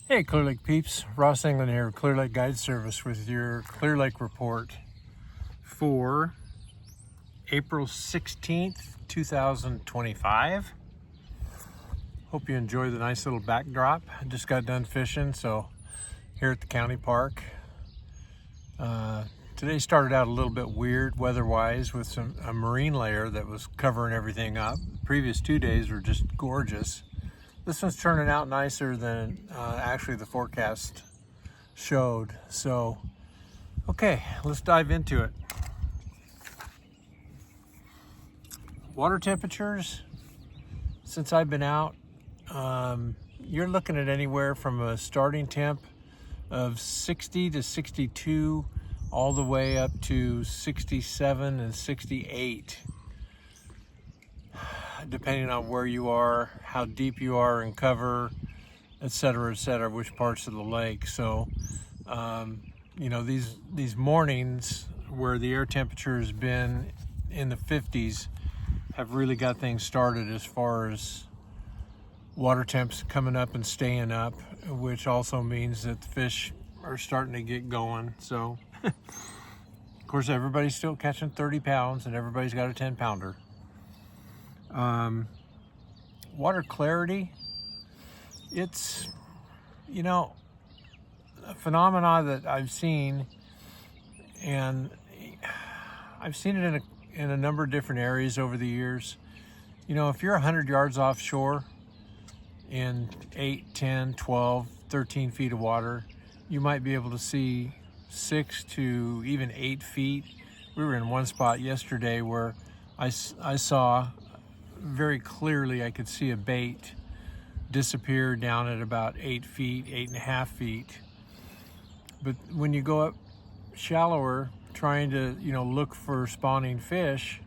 Hey Clear Lake peeps, Ross England here, Clear Lake Guide Service with your Clear Lake report for April 16th, 2025. Hope you enjoy the nice little backdrop. I just got done fishing, so here at the county park. Today started out a little bit weird weather-wise with a marine layer that was covering everything up. The previous 2 days were just gorgeous. This one's turning out nicer than actually the forecast showed. So, okay, let's dive into it. Water temperatures, since I've been out, you're looking at anywhere from a starting temp of 60 to 62 all the way up to 67 and 68. Depending on where you are, how deep you are in cover, etc., which parts of the lake. So, you know, these mornings where the air temperature has been in the 50s have really got things started as far as water temps coming up and staying up, which also means that the fish are starting to get going. So, of course, everybody's still catching 30 pounds and everybody's got a 10-pounder. Water clarity, it's, you know, a phenomena that I've seen, and I've seen it in a number of different areas over the years. You know, if you're 100 yards offshore in 8, 10, 12, 13 feet of water, you might be able to see 6 to even 8 feet. We were in one spot yesterday where I saw very clearly, I could see a bait disappear down at about 8 feet, 8.5 feet. But when you go up shallower, trying to, you know, look for spawning fish,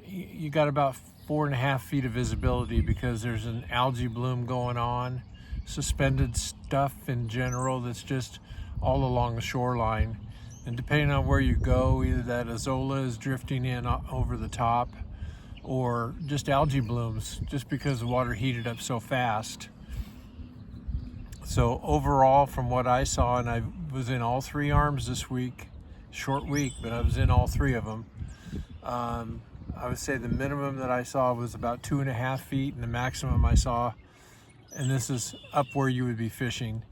you got about 4.5 feet of visibility because there's an algae bloom going on, suspended stuff in general that's just all along the shoreline. And depending on where you go, either that azola is drifting in over the top, or just algae blooms, just because the water heated up so fast. So overall, from what I saw, and I was in all 3 arms this week, short week, but I was in all 3 of them. I would say the minimum that I saw was about 2.5 feet, and the maximum I saw, and this is up where you would be fishing,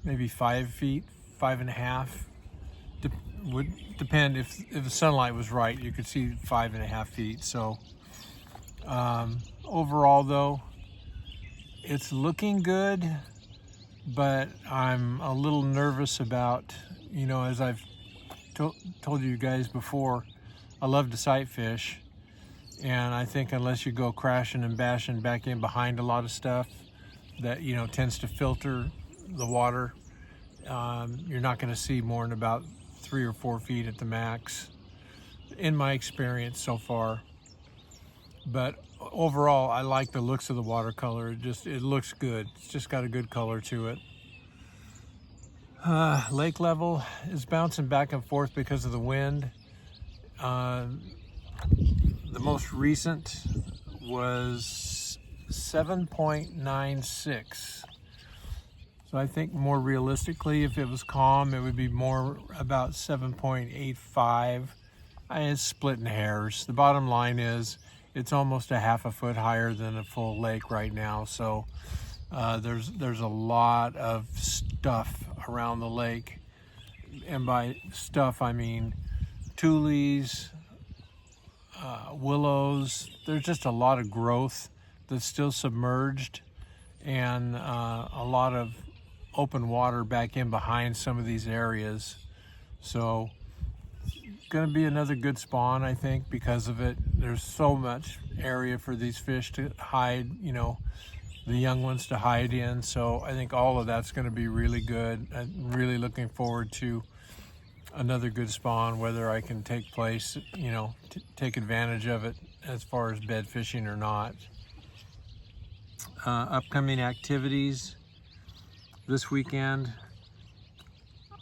maybe 5 feet, 5.5. Would depend if the sunlight was right, you could see 5.5 feet. So overall though, it's looking good, but I'm a little nervous about, you know, as I've told you guys before, I love to sight fish, and I think unless you go crashing and bashing back in behind a lot of stuff that, you know, tends to filter the water, you're not going to see more than about 3 or 4 feet at the max, in my experience so far. But overall, I like the looks of the watercolor. It looks good. It's just got a good color to it. Lake level is bouncing back and forth because of the wind. The most recent was 7.96. So I think more realistically, if it was calm, it would be more about 7.85. It's splitting hairs. The bottom line is it's almost a 1/2 foot higher than a full lake right now. So there's a lot of stuff around the lake. And by stuff, I mean tules, willows. There's just a lot of growth that's still submerged, and a lot of open water back in behind some of these areas. So going to be another good spawn, I think, because of it. There's so much area for these fish to hide, you know, the young ones to hide in. So I think all of that's going to be really good. I'm really looking forward to another good spawn, whether I can take place, you know, take advantage of it as far as bed fishing or not. Upcoming activities this weekend,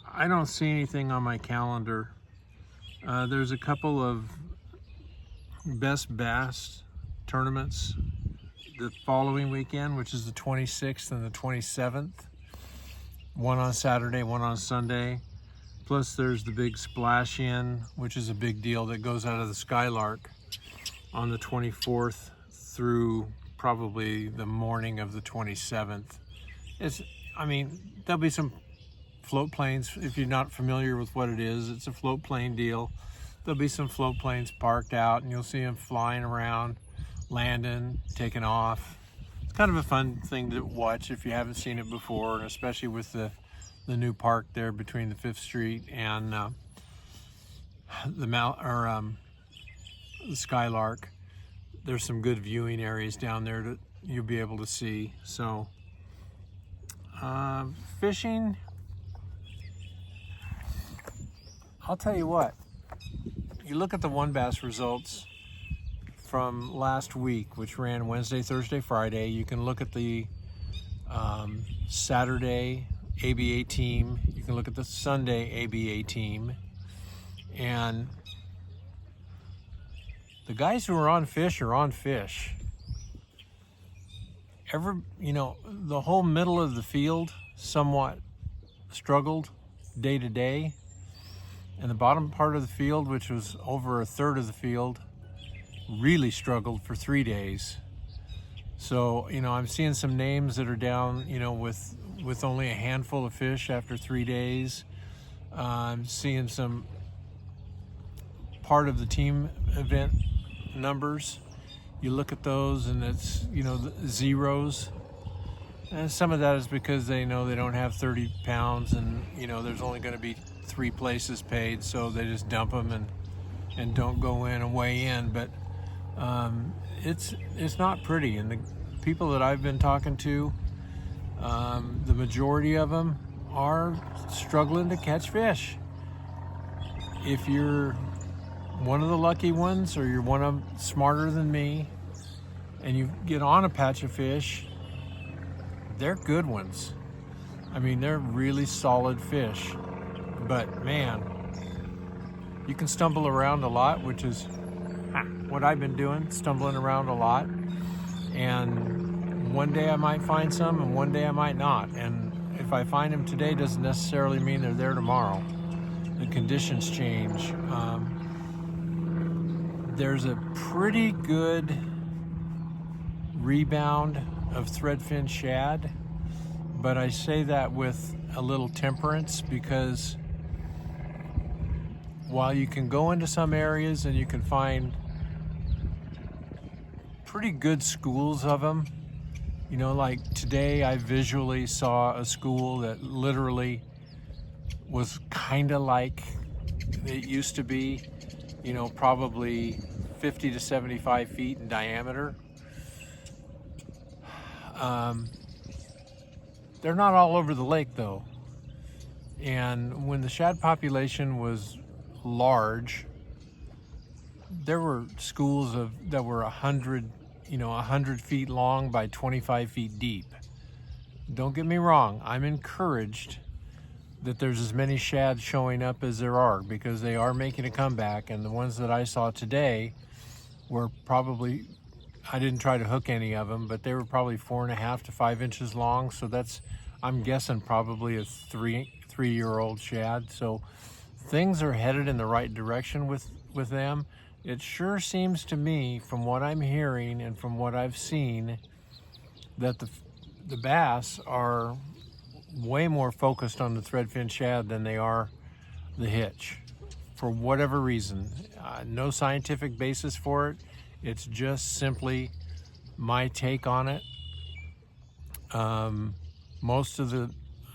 I don't see anything on my calendar. There's a couple of best bass tournaments the following weekend, which is the 26th and the 27th. One on Saturday, one on Sunday. Plus there's the big splash in, which is a big deal, that goes out of the Skylark on the 24th through probably the morning of the 27th. There'll be some float planes. If you're not familiar with what it is, it's a float plane deal. There'll be some float planes parked out and you'll see them flying around, landing, taking off. It's kind of a fun thing to watch if you haven't seen it before, and especially with the new park there between the 5th Street and the Skylark. There's some good viewing areas down there that you'll be able to see. So fishing, I'll tell you what, you look at the WON Bass results from last week, which ran Wednesday, Thursday, Friday. You can look at the Saturday ABA team. You can look at the Sunday ABA team. And the guys who are on fish are on fish. The whole middle of the field somewhat struggled day to day. And the bottom part of the field, which was over a third of the field, really struggled for 3 days. So, I'm seeing some names that are down, with only a handful of fish after 3 days. I'm seeing some part of the team event numbers. You look at those and it's, the zeros. And some of that is because they know they don't have 30 pounds and, there's only going to be 3 places paid, so they just dump them and don't go in and weigh in. But it's not pretty. And the people that I've been talking to, the majority of them are struggling to catch fish. If you're one of the lucky ones, or you're one of them smarter than me, and you get on a patch of fish, they're good ones. They're really solid fish. But man, you can stumble around a lot, which is what I've been doing, stumbling around a lot. And one day I might find some and one day I might not. And if I find them today, doesn't necessarily mean they're there tomorrow. The conditions change. There's a pretty good rebound of threadfin shad, but I say that with a little temperance, because while you can go into some areas and you can find pretty good schools of them, like today I visually saw a school that literally was kind of like it used to be, probably 50 to 75 feet in diameter. They're not all over the lake though. And when the shad population was large, there were schools that were 100 feet long by 25 feet deep. Don't get me wrong, I'm encouraged that there's as many shad showing up as there are, because they are making a comeback. And the ones that I saw today were probably, I didn't try to hook any of them, but they were probably 4.5 to 5 inches long. So that's, I'm guessing, probably a three-year-old shad. So things are headed in the right direction with them. It sure seems to me, from what I'm hearing and from what I've seen, that the bass are way more focused on the threadfin shad than they are the hitch, for whatever reason. No scientific basis for it. It's just simply my take on it. Most of the,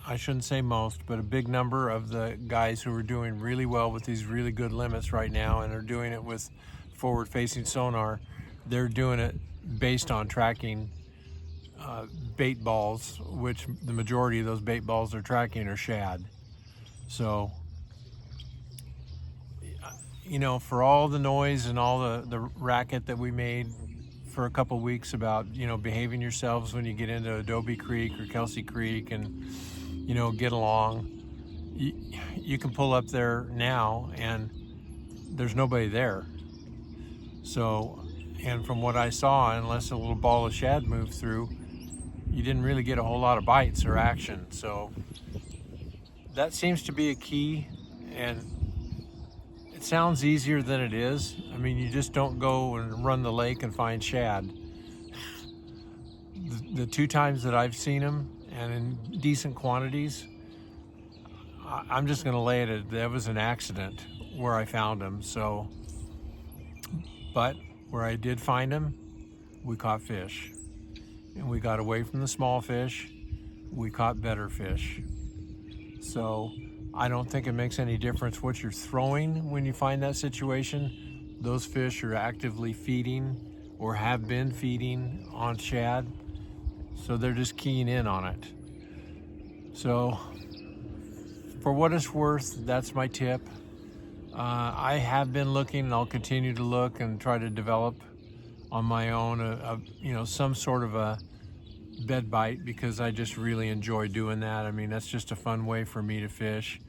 I shouldn't say most, but a big number of the guys who are doing really well with these really good limits right now and are doing it with forward-facing sonar, they're doing it based on tracking bait balls, which the majority of those bait balls they're tracking are shad. So, for all the noise and all the racket that we made for a couple weeks about, behaving yourselves when you get into Adobe Creek or Kelsey Creek and, get along, you can pull up there now and there's nobody there. So, And from what I saw, unless a little ball of shad moved through, you didn't really get a whole lot of bites or action. So that seems to be a key, and it sounds easier than it is. I mean, you just don't go and run the lake and find shad. The 2 times that I've seen them, and in decent quantities, I'm just going to lay it. That was an accident where I found them. So, but where I did find them, we caught fish, and we got away from the small fish. We caught better fish. So I don't think it makes any difference what you're throwing when you find that situation. Those fish are actively feeding or have been feeding on shad, so they're just keying in on it. So for what it's worth, that's my tip. I have been looking, and I'll continue to look and try to develop on my own some sort of a bed bite, because I just really enjoy doing that. I mean, that's just a fun way for me to fish.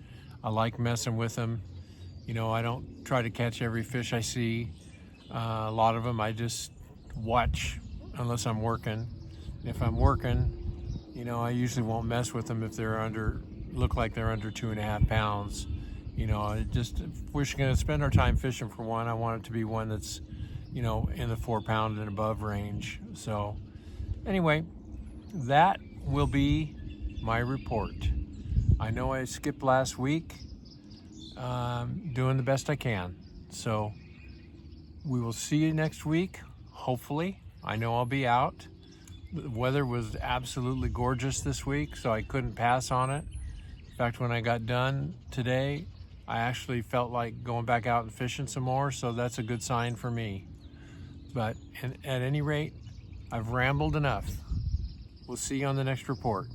I like messing with them. I don't try to catch every fish I see. A lot of them I just watch unless I'm working. If I'm working, I usually won't mess with them if they're look like they're under 2.5 pounds. If we're going to spend our time fishing for one, I want it to be one that's, in the 4 pound and above range. So anyway, that will be my report. I know I skipped last week, doing the best I can. So we will see you next week, hopefully. I know I'll be out. The weather was absolutely gorgeous this week, so I couldn't pass on it. In fact, when I got done today, I actually felt like going back out and fishing some more, so that's a good sign for me. But at any rate, I've rambled enough. We'll see you on the next report.